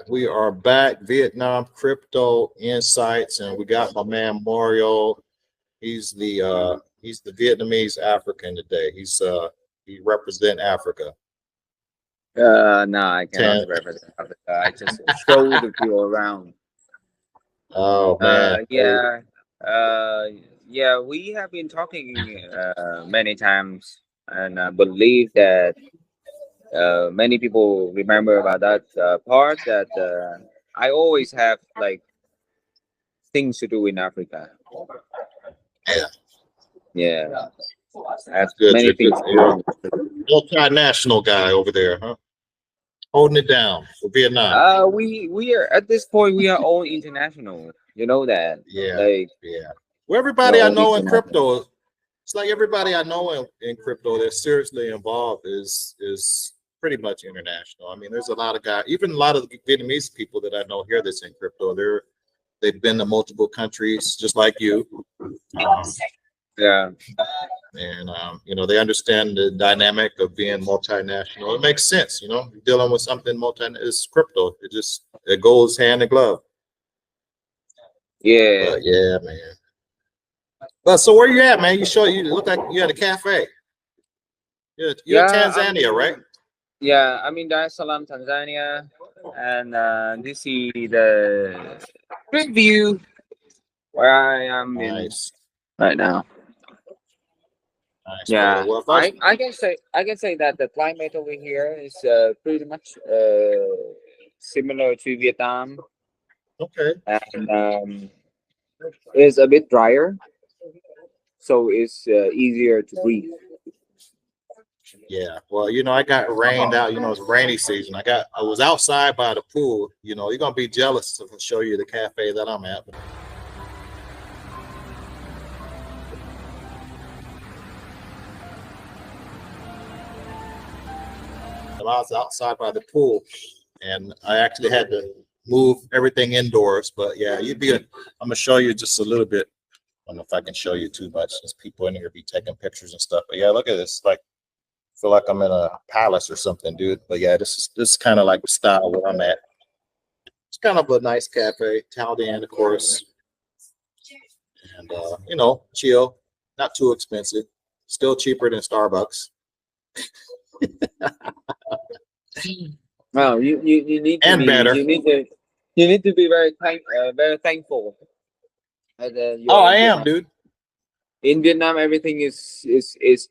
we are back. Vietnam Crypto Insights, and we got my man Mario. He's the Vietnamese African today. He represent Africa. No, I cannot represent Africa. I just show the people around. Oh man. Yeah, we have been talking many times, and I believe that many people remember about that part that I always have like things to do in Africa. Yeah, That's good. many things. Multinational guy over there, huh? Holding it down for Vietnam. We are at this point. We are all international. You know that. Yeah. Like, yeah. Well, everybody I know in crypto, it's like everybody I know in crypto that's seriously involved is pretty much international. I mean, there's a lot of guys, even a lot of the Vietnamese people that I know here that's in crypto. They've been to multiple countries, just like you. Yeah. And you know, they understand the dynamic of being multinational. It makes sense, you know, dealing with something it's crypto. It goes hand in glove. Yeah. But yeah, man. But so where you at, man? You look like you at a cafe. You're in Tanzania, right? Yeah, I'm in Dar es Salaam, Tanzania, and this is the street view where I am in right now. Nice, yeah, well, I can say that the climate over here is pretty much similar to Vietnam. Okay. And it's a bit drier, so it's easier to breathe. Yeah, well, you know, I got rained out. You know, it's rainy season. I was outside by the pool. You know, you're gonna be jealous if I show you the cafe that I'm at. I was outside by the pool, and I actually had to move everything indoors. But yeah, I'm gonna show you just a little bit. I don't know if I can show you too much. There's people in here be taking pictures and stuff. But yeah, look at this. Like, I feel like I'm in a palace or something, dude. But yeah, this is kind of like the style where I'm at. It's kind of a nice cafe, Taldan, of course, and you know, chill, not too expensive, still cheaper than Starbucks. Well, you need to and be better. You need to be very thankful. I am, dude. In Vietnam, everything is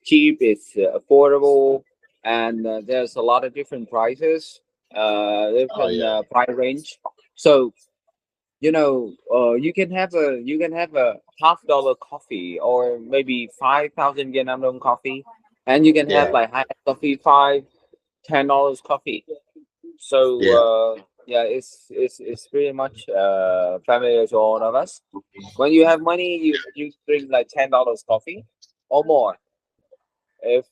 cheap, it's affordable, and there's a lot of different prices, different price range. So you know, you can have a $50 coffee or maybe 5,000 Vietnam dong coffee, and you can have like high coffee, $10 coffee. So yeah, it's pretty much familiar to all of us. When you have money, you drink like $10 coffee or more. If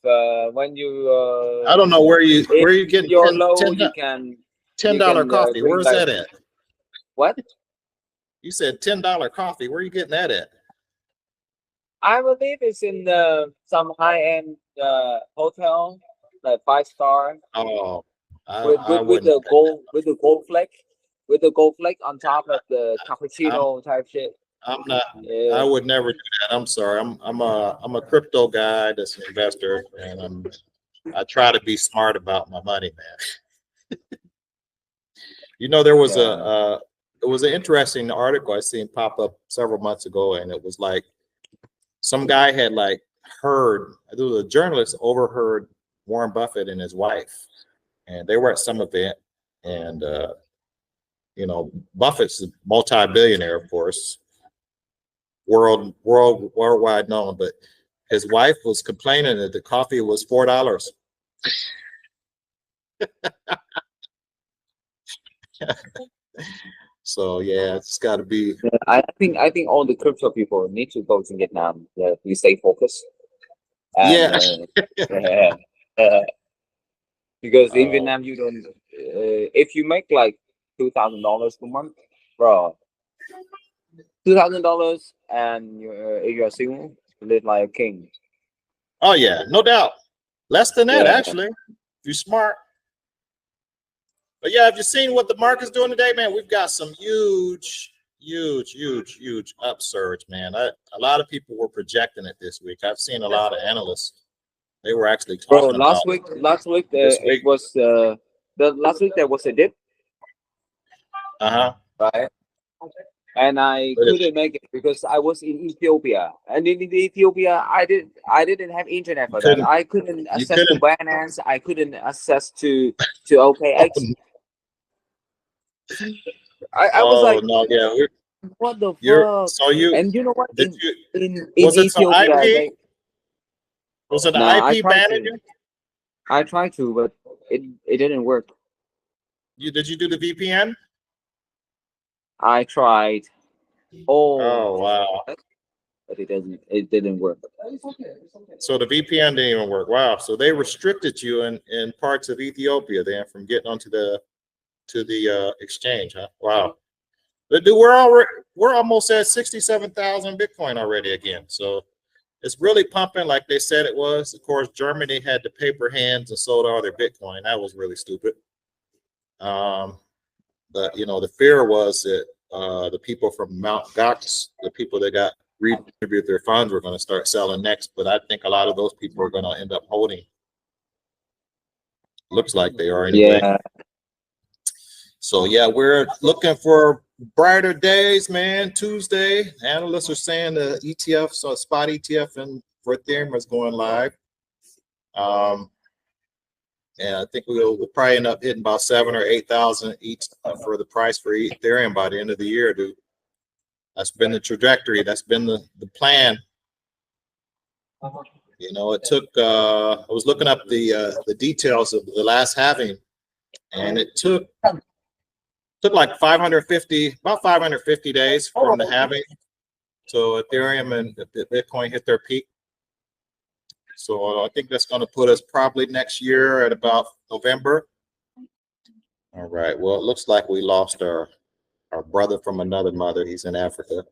when you I don't know where you getting you're low, you can $10 coffee. Where's that at? What? You said $10 coffee. Where are you getting that at? I believe it's in some high-end hotel, like 5-star. Oh, with the gold flake on top of the cappuccino type shit. I'm not. I would never do that. I'm sorry. I'm a crypto guy that's an investor, and I try to be smart about my money, man. You know, there was it was an interesting article I seen pop up several months ago, and it was like some guy had like heard, there was a journalist overheard Warren Buffett and his wife, and they were at some event, and you know, Buffett's a multi-billionaire, of course, worldwide known, but his wife was complaining that the coffee was $4. So yeah, it's got to be. I think all the crypto people need to go to Vietnam. We stay focused. And, because in Vietnam you don't. If you make like $2,000 per month, bro, $2,000, and you're single, you live like a king. Oh yeah, no doubt. Less than that, actually. If you're smart. But yeah, have you seen what the market's doing today, man? We've got some huge upsurge, man. A lot of people were projecting it this week. I've seen a lot of analysts. They were actually talking about last week it was the last week there was a dip. Right. And I couldn't make it because I was in Ethiopia, and in Ethiopia I didn't have internet for that. I couldn't access to Binance. I couldn't access to opaque. I was like, no, yeah, what the fuck? So you, and you know what? In was it Ethiopia, some IP? Was it an IP manager? I tried to, but it didn't work. Did you do the VPN? I tried. Oh wow. But it didn't work. So the VPN didn't even work. Wow. So they restricted you in parts of Ethiopia then from getting onto the exchange, huh? Wow. But dude, we're almost at 67,000 Bitcoin already again. So it's really pumping like they said it was. Of course, Germany had the paper hands and sold all their Bitcoin. That was really stupid. But you know, the fear was that the people from Mount Gox, the people that got redistributed their funds, were going to start selling next. But I think a lot of those people are going to end up holding. Looks like they are anyway. Yeah. So yeah, we're looking for brighter days, man. Tuesday, analysts are saying the ETF, so spot ETF and for Ethereum is going live. And I think we'll probably end up hitting about 7,000 or 8,000 each for the price for Ethereum by the end of the year, dude. That's been the trajectory. That's been the plan. You know, it took. I was looking up the details of the last halving, and it took like about 550 days from the halving. So Ethereum and Bitcoin hit their peak. So I think that's going to put us probably next year at about November. All right. Well, it looks like we lost our brother from another mother. He's in Africa,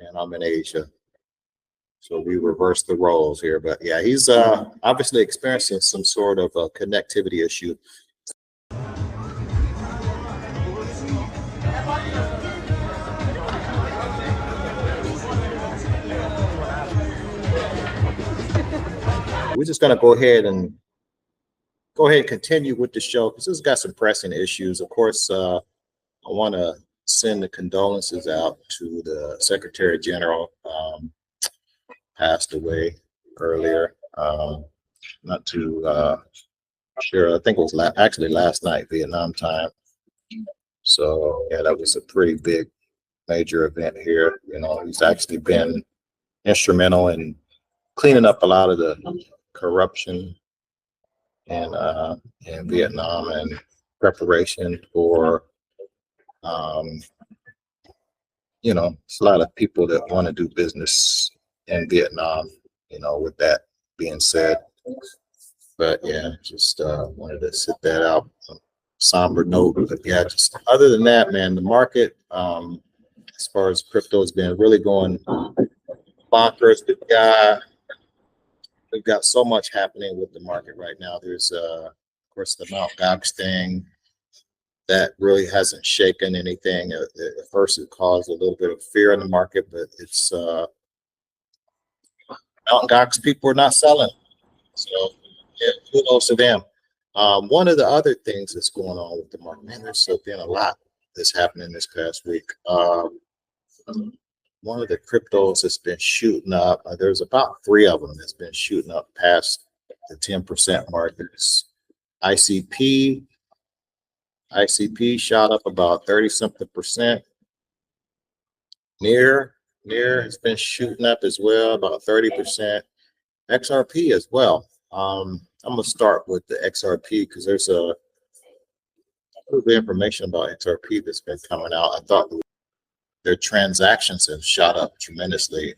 and I'm in Asia. So we reversed the roles here. But yeah, he's obviously experiencing some sort of a connectivity issue. We're just going to go ahead and continue with the show because it's got some pressing issues. Of course, I want to send the condolences out to the Secretary General. Passed away earlier. Not too sure. I think it was actually last night, Vietnam time. So yeah, that was a pretty big, major event here. You know, he's actually been instrumental in cleaning up a lot of the corruption in Vietnam and preparation for you know, it's a lot of people that want to do business in Vietnam, you know, with that being said. But yeah, just wanted to sit that out. Somber note. But yeah, just other than that, man, the market as far as crypto has been really going bonkers. We've got so much happening with the market right now. There's of course the Mt. Gox thing that really hasn't shaken anything. At first it caused a little bit of fear in the market, but it's Mt. Gox people are not selling. So yeah, kudos to them. One of the other things that's going on with the market, man, there's been a lot that's happening this past week. One of the cryptos that's been shooting up, there's about 3 of them that's been shooting up past the 10% mark. There's ICP. ICP shot up about 30-something%. Near has been shooting up as well, about 30%. XRP as well. I'm gonna start with the XRP because there's a little bit of information about XRP that's been coming out. I thought their transactions have shot up tremendously,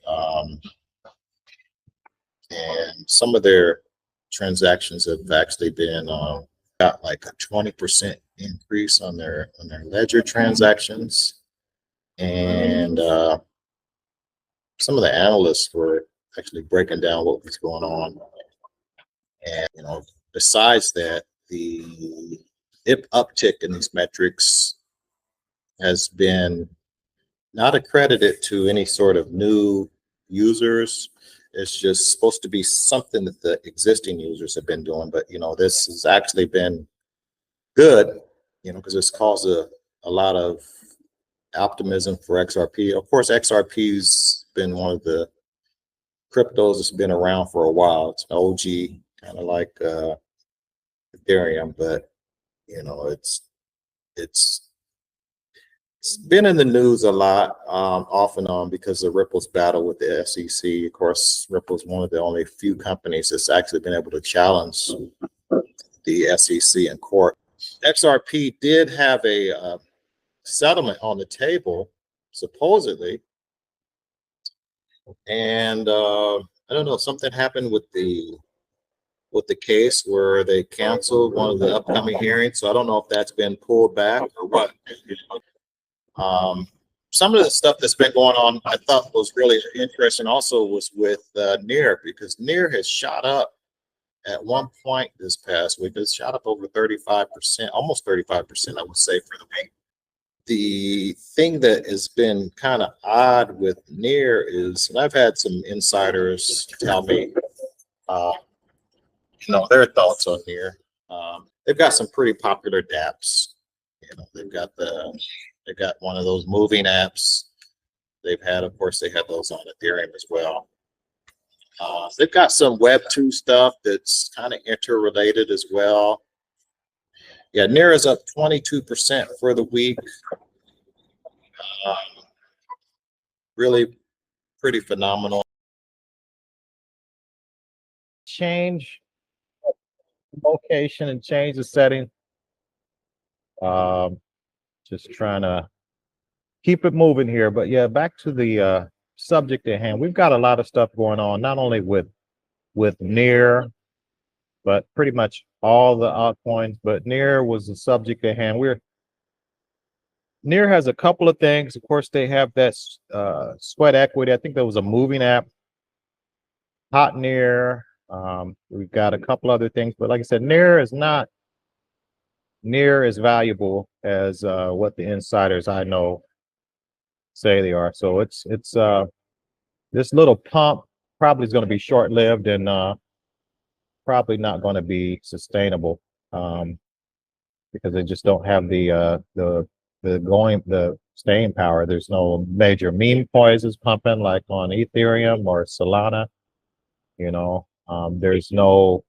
and some of their transactions have actually been got like a 20% increase on their ledger transactions, and some of the analysts were actually breaking down what was going on. And you know, besides that, the uptick in these metrics has been not accredited to any sort of new users. It's just supposed to be something that the existing users have been doing. But, this has actually been good, because it's caused a lot of optimism for XRP. Of course, XRP's been one of the cryptos that's been around for a while. It's an OG, kind of like Ethereum, but it's been in the news a lot, off and on, because of Ripple's battle with the SEC. Of course, Ripple's one of the only few companies that's actually been able to challenge the SEC in court. XRP did have a settlement on the table, supposedly, and I don't know, something happened with the case where they canceled one of the upcoming hearings. So I don't know if that's been pulled back or what. Some of the stuff that's been going on, I thought was really interesting also was with NEAR, because NEAR has shot up at one point this past week. It's shot up over 35%, almost 35%, I would say, for the week. The thing that has been kind of odd with NEAR is, and I've had some insiders tell me, their thoughts on NEAR. They've got some pretty popular dApps. They've got one of those moving apps. Of course, they had those on Ethereum as well. They've got some Web 2 stuff that's kind of interrelated as well. Yeah, NEAR is up 22% for the week. Really pretty phenomenal. Change location and change the setting. Just trying to keep it moving here. But yeah, back to the subject at hand. We've got a lot of stuff going on, not only with NEAR, but pretty much all the altcoins. But NEAR was the subject at hand. NEAR has a couple of things. Of course, they have that sweat equity. I think there was a moving app, Hot NEAR. We've got a couple other things, but like I said, NEAR is not near as valuable as what the insiders I know say they are. So it's this little pump probably is going to be short-lived and probably not going to be sustainable, because they just don't have the staying power. There's no major meme coins pumping like on Ethereum or Solana. There's no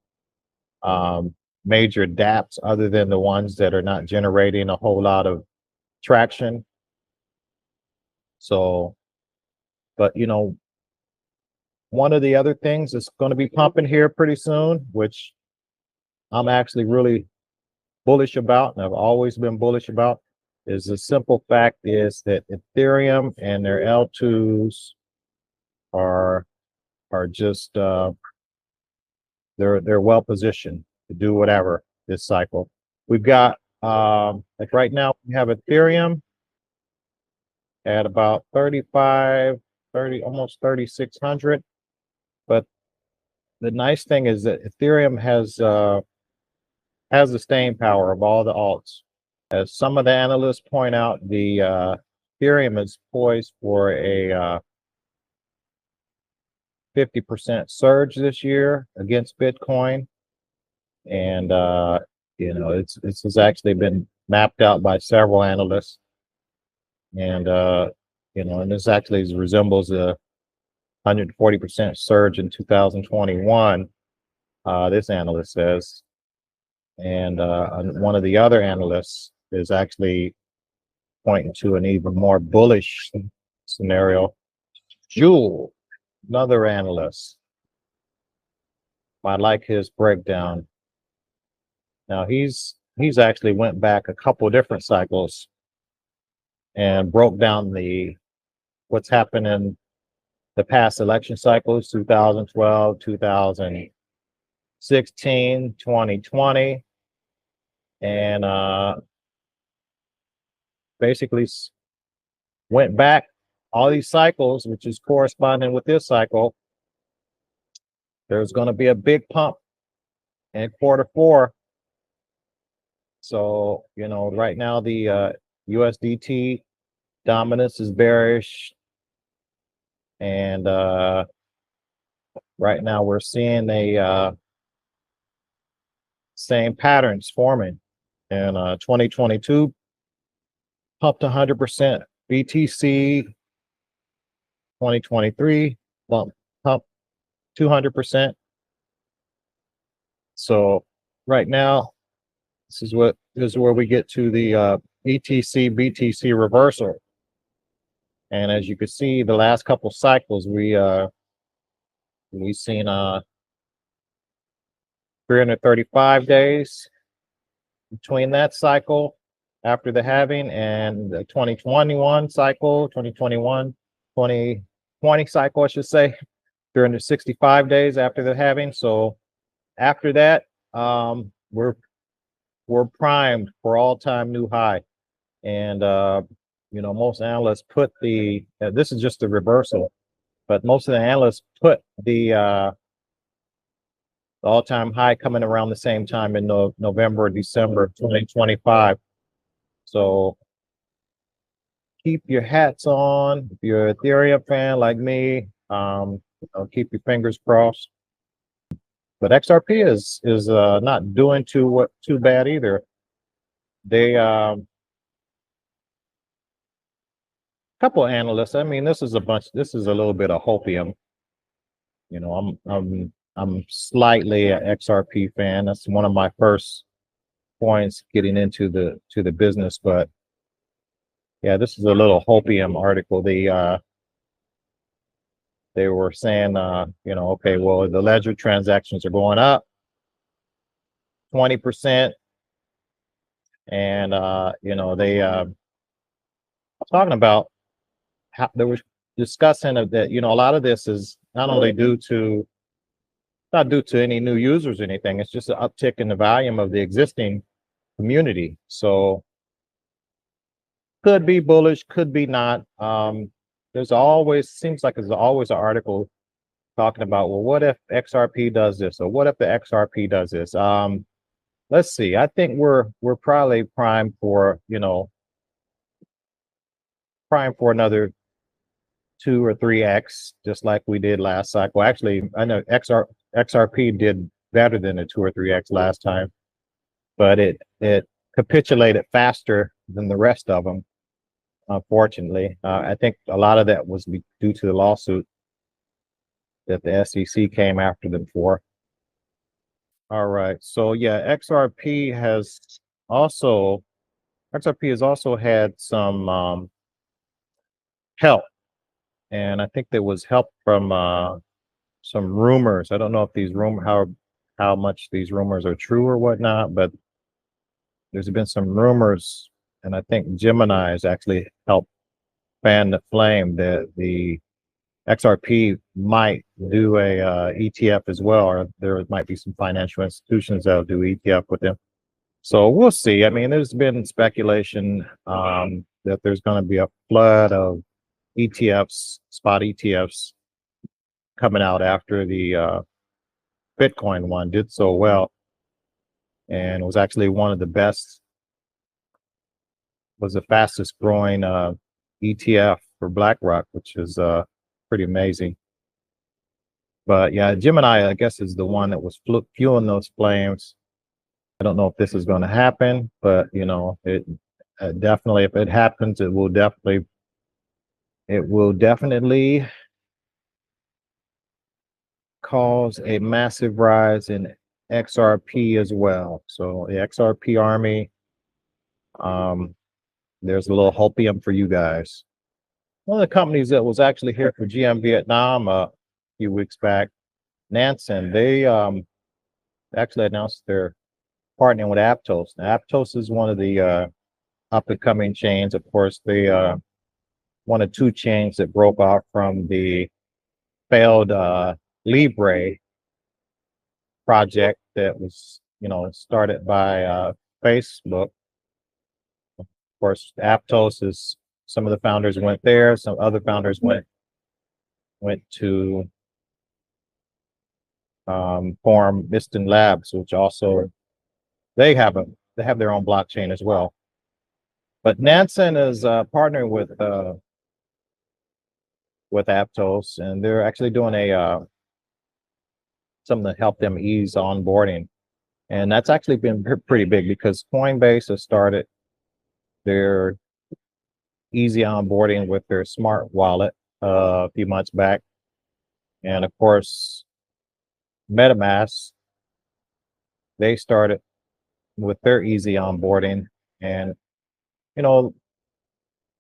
major dApps other than the ones that are not generating a whole lot of traction. So, but one of the other things that's going to be pumping here pretty soon, which I'm actually really bullish about, and I've always been bullish about, is the simple fact is that Ethereum and their L2s are just they're well positioned to do whatever this cycle. We've got like right now we have Ethereum at about 35, 30, almost 3,600. But the nice thing is that Ethereum has the staying power of all the alts. As some of the analysts point out, the Ethereum is poised for a 50% surge this year against Bitcoin. And this has actually been mapped out by several analysts. And and this actually resembles a 140% surge in 2021, this analyst says. And one of the other analysts is actually pointing to an even more bullish scenario. Jewel, another analyst. I like his breakdown. Now he's actually went back a couple of different cycles and broke down what's happened in the past election cycles, 2012, 2016, 2020, and basically went back all these cycles, which is corresponding with this cycle. There's going to be a big pump in quarter 4 So, you know, right now the USDT dominance is bearish, and right now we're seeing a same patterns forming. In 2022, pumped 100%. BTC 2023 pumped 200%. So right now, this is where we get to the ETC BTC reversal. And as you can see, the last couple cycles we've seen 335 days between that cycle after the halving and the 2021 cycle, 2020 cycle, I should say, 365 days after the halving. So after that, we're primed for all-time new high. And you know, most analysts put this is just the reversal, but most of the analysts put the all-time high coming around the same time in November, December 2025. So keep your hats on. If you're an Ethereum fan like me, you know, keep your fingers crossed. But XRP is not doing too bad either. They couple of analysts. I mean, this is a little bit of hopium. You know, I'm slightly an XRP fan. That's one of my first points getting into the business. But yeah, this is a little hopium article. They were saying, you know, okay, well, the ledger transactions are going up 20%, and you know, they talking about how they were discussing that, you know, a lot of this is not only due to any new users or anything. It's just an uptick in the volume of the existing community. So could be bullish, could be not. Seems like there's always an article talking about, well, what if XRP does this, or what if the XRP does this? Let's see. I think we're probably primed for, you know, another 2 or 3x, just like we did last cycle. Actually, I know XRP did better than a 2 or 3x last time, but it capitulated faster than the rest of them. Unfortunately, I think a lot of that was due to the lawsuit that the SEC came after them for. All right, so yeah, XRP has also had some help, and I think there was help from some rumors. I don't know if these how much these rumors are true or whatnot, but there's been some rumors, and I think Gemini has actually helped fan the flame that the XRP might do a ETF as well, or there might be some financial institutions that'll do ETF with them. So we'll see. I mean, there's been speculation that there's going to be a flood of ETFs, spot ETFs, coming out after the Bitcoin one did so well, and it was actually one of the best, was the fastest growing ETF for BlackRock, which is pretty amazing. But yeah, Gemini, I guess, is the one that was fueling those flames. I don't know if this is going to happen, but you know, it definitely, if it happens, it will definitely cause a massive rise in XRP as well. So the XRP army, there's a little hopium for you guys. One of the companies that was actually here for GM Vietnam a few weeks back, Nansen, they actually announced they're partnering with Aptos. Now, Aptos is one of the up and coming chains. Of course, they one of 2 chains that broke off from the failed Libre project that was, you know, started by Facebook. Of course, Aptos is, some of the founders went there. Some other founders went to form Miston Labs, which also, they have they have their own blockchain as well. But Nansen is partnering with Aptos, and they're actually doing a something to help them ease onboarding. And that's actually been pretty big because Coinbase has started their easy onboarding with their smart wallet a few months back. And of course, MetaMask, they started with their easy onboarding. And, you know,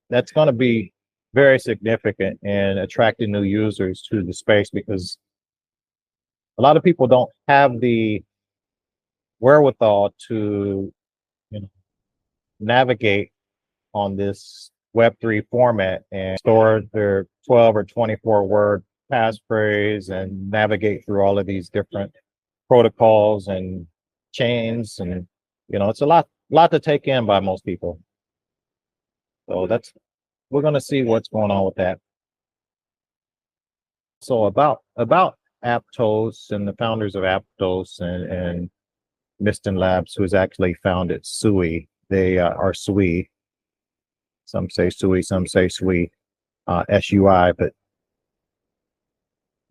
that's going to be very significant in attracting new users to the space because a lot of people don't have the wherewithal to, you know, navigate on this Web3 format and store their 12 or 24 word passphrase and navigate through all of these different protocols and chains. And, you know, it's a lot to take in by most people. So we're going to see what's going on with that. So about Aptos and the founders of Aptos and Miston Labs, who has actually founded SUI. They are SUI. Some say SUI, some say SUI, SUI. But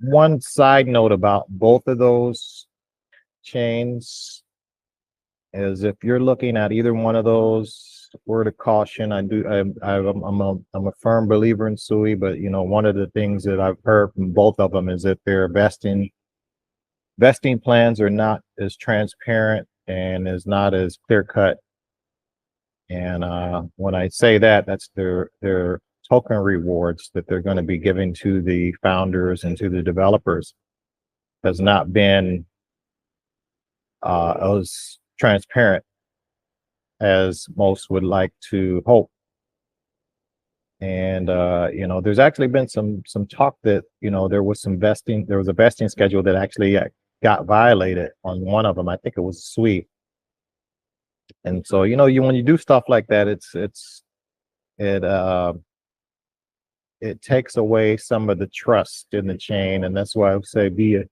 one side note about both of those chains is if you're looking at either one of those, word of caution. I'm a firm believer in SUI, but you know, one of the things that I've heard from both of them is that their vesting plans are not as transparent and is not as clear cut. And when I say that, that's their token rewards that they're going to be giving to the founders and to the developers has not been as transparent as most would like to hope. And you know, there's actually been some talk that, you know, there was a vesting schedule that actually got violated on one of them. I think it was SUI. And so, you know, when you do stuff like that, it takes away some of the trust in the chain, and that's why I would say be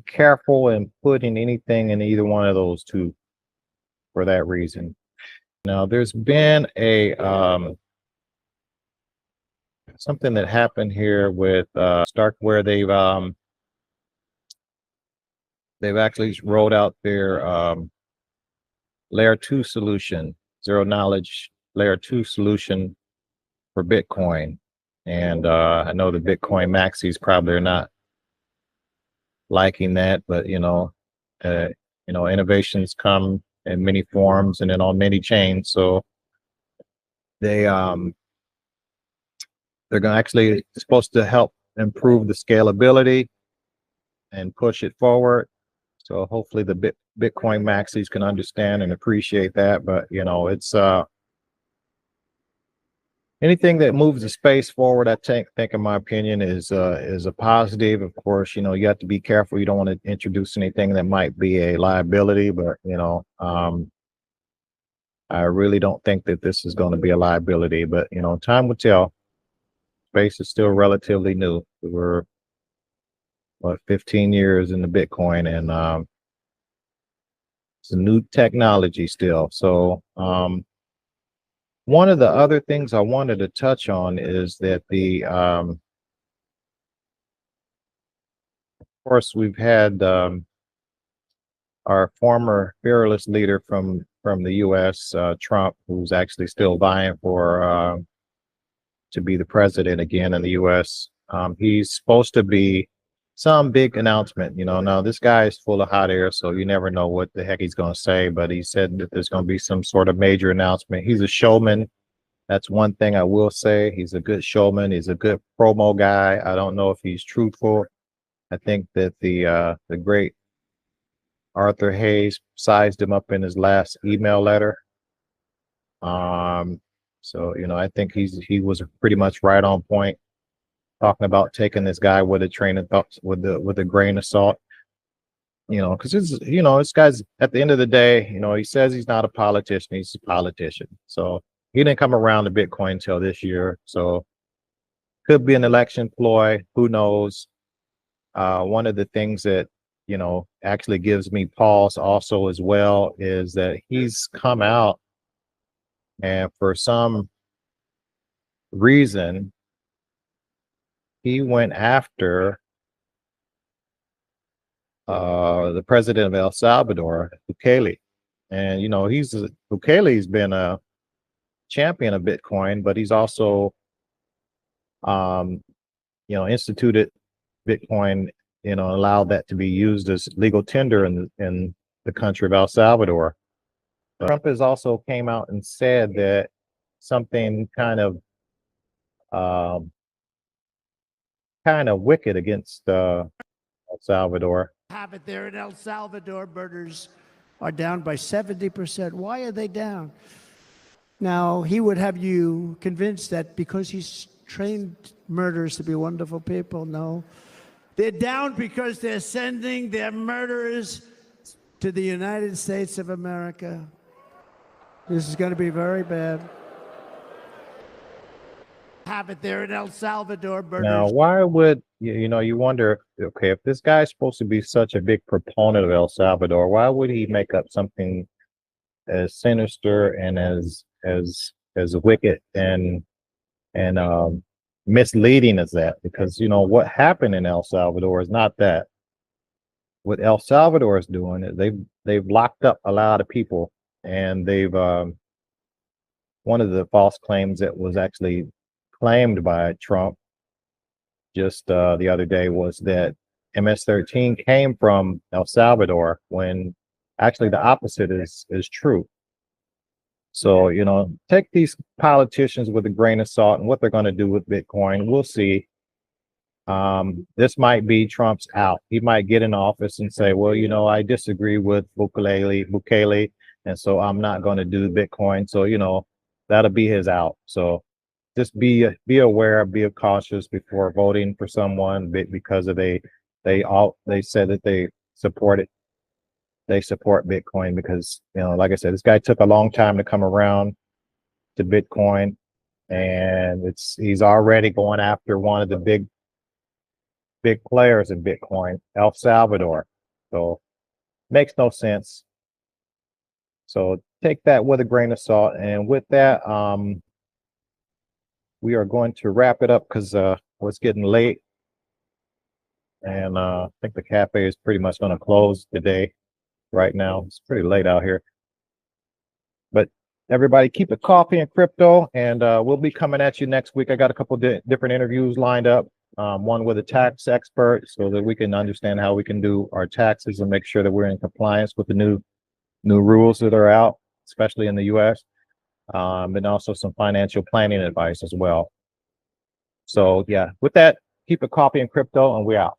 careful in putting anything in either one of those two for that reason. Now, there's been a something that happened here with Starkware. They've actually rolled out their layer 2 solution, zero knowledge layer 2 solution for Bitcoin. And I know the Bitcoin maxis probably are not liking that, but you know, innovations come in many forms and then on many chains. So they're actually supposed to help improve the scalability and push it forward. So hopefully the Bitcoin maxis can understand and appreciate that. But you know, it's anything that moves the space forward, I think in my opinion is a positive. Of course, you know, you have to be careful. You don't want to introduce anything that might be a liability, but you know, I really don't think that this is going to be a liability, but you know, time will tell. Space is still relatively new. We're 15 years in the Bitcoin, and it's a new technology still. So one of the other things I wanted to touch on is that of course, we've had our former fearless leader from the U.S., Trump, who's actually still vying for to be the president again in the U.S. He's supposed to be some big announcement. You know, now this guy is full of hot air, so you never know what the heck he's going to say. But he said that there's going to be some sort of major announcement. He's a showman. That's one thing I will say. He's a good showman. He's a good promo guy. I don't know if he's truthful. I think that the great Arthur Hayes sized him up in his last email letter. So you know, I think he was pretty much right on point, talking about taking this guy with a train of thought, with a grain of salt. You know, because this guy's at the end of the day, you know, he says he's not a politician. He's a politician. So he didn't come around to Bitcoin until this year. So could be an election ploy. Who knows? One of the things that actually gives me pause also as well is that he's come out and for some reason he went after the president of El Salvador, Bukele. And Bukele's been a champion of Bitcoin, but he's also instituted Bitcoin, allowed that to be used as legal tender in the country of El Salvador. Trump has also came out and said that something kind of wicked against El Salvador. Have it there in El Salvador, murders are down by 70%. Why are they down? Now, he would have you convinced that because he's trained murderers to be wonderful people. No. They're down because they're sending their murderers to the United States of America. This is going to be very bad. Have it there in El Salvador. Now, why would, you wonder, okay, if this guy's supposed to be such a big proponent of El Salvador, why would he make up something as sinister and as wicked and misleading as that? Because what happened in El Salvador is not that. What El Salvador is doing is they've locked up a lot of people, and they've one of the false claims that was actually claimed by Trump just the other day was that MS-13 came from El Salvador, when actually the opposite is true. So, take these politicians with a grain of salt and what they're going to do with Bitcoin. We'll see. This might be Trump's out. He might get in office and say, well, I disagree with Bukele, and so I'm not going to do Bitcoin. So, that'll be his out. So just be aware, be cautious before voting for someone because they said that they support Bitcoin because, like I said, this guy took a long time to come around to Bitcoin, and he's already going after one of the big players in Bitcoin, El Salvador. So makes no sense. So take that with a grain of salt. And with that, we are going to wrap it up because it's getting late, and I think the cafe is pretty much going to close today. Right now, it's pretty late out here. But everybody, keep it coffee and crypto, and we'll be coming at you next week. I got a couple different interviews lined up. One with a tax expert, so that we can understand how we can do our taxes and make sure that we're in compliance with the new rules that are out, especially in the U.S. And also some financial planning advice as well. So yeah, with that, keep it coffee and crypto, and we're out.